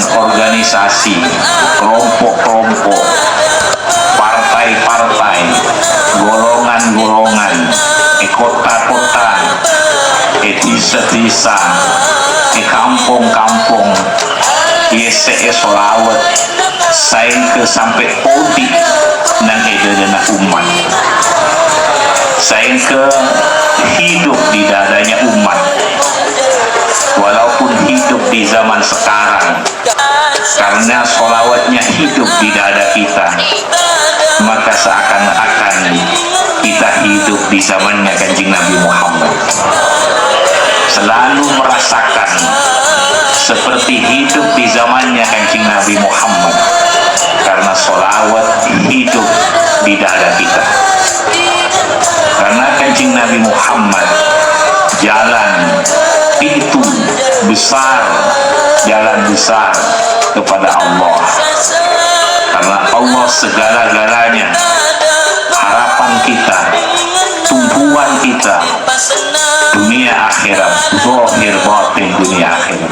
organisasi, kelompok-kelompok, partai-partai, golongan-golongan, kota-kota, desa-desa, kampung-kampung, solawat saya ke sampai podi nang edana umat, saya ke hidup di dadanya umat, walaupun hidup di zaman sekarang, karena solawatnya hidup di dada kita, maka seakan-akan kita hidup di zamannya Kanjeng Nabi Muhammad, selalu merasakan seperti hidup di zamannya Kanjeng Nabi Muhammad, karena solawat hidup di dada kita. Karena Kanjeng Nabi Muhammad jalan pintu besar, jalan besar kepada Allah, karena Allah segala-galanya, harapan kita, tumpuan kita, dunia akhirat, zahir batin dunia akhirat.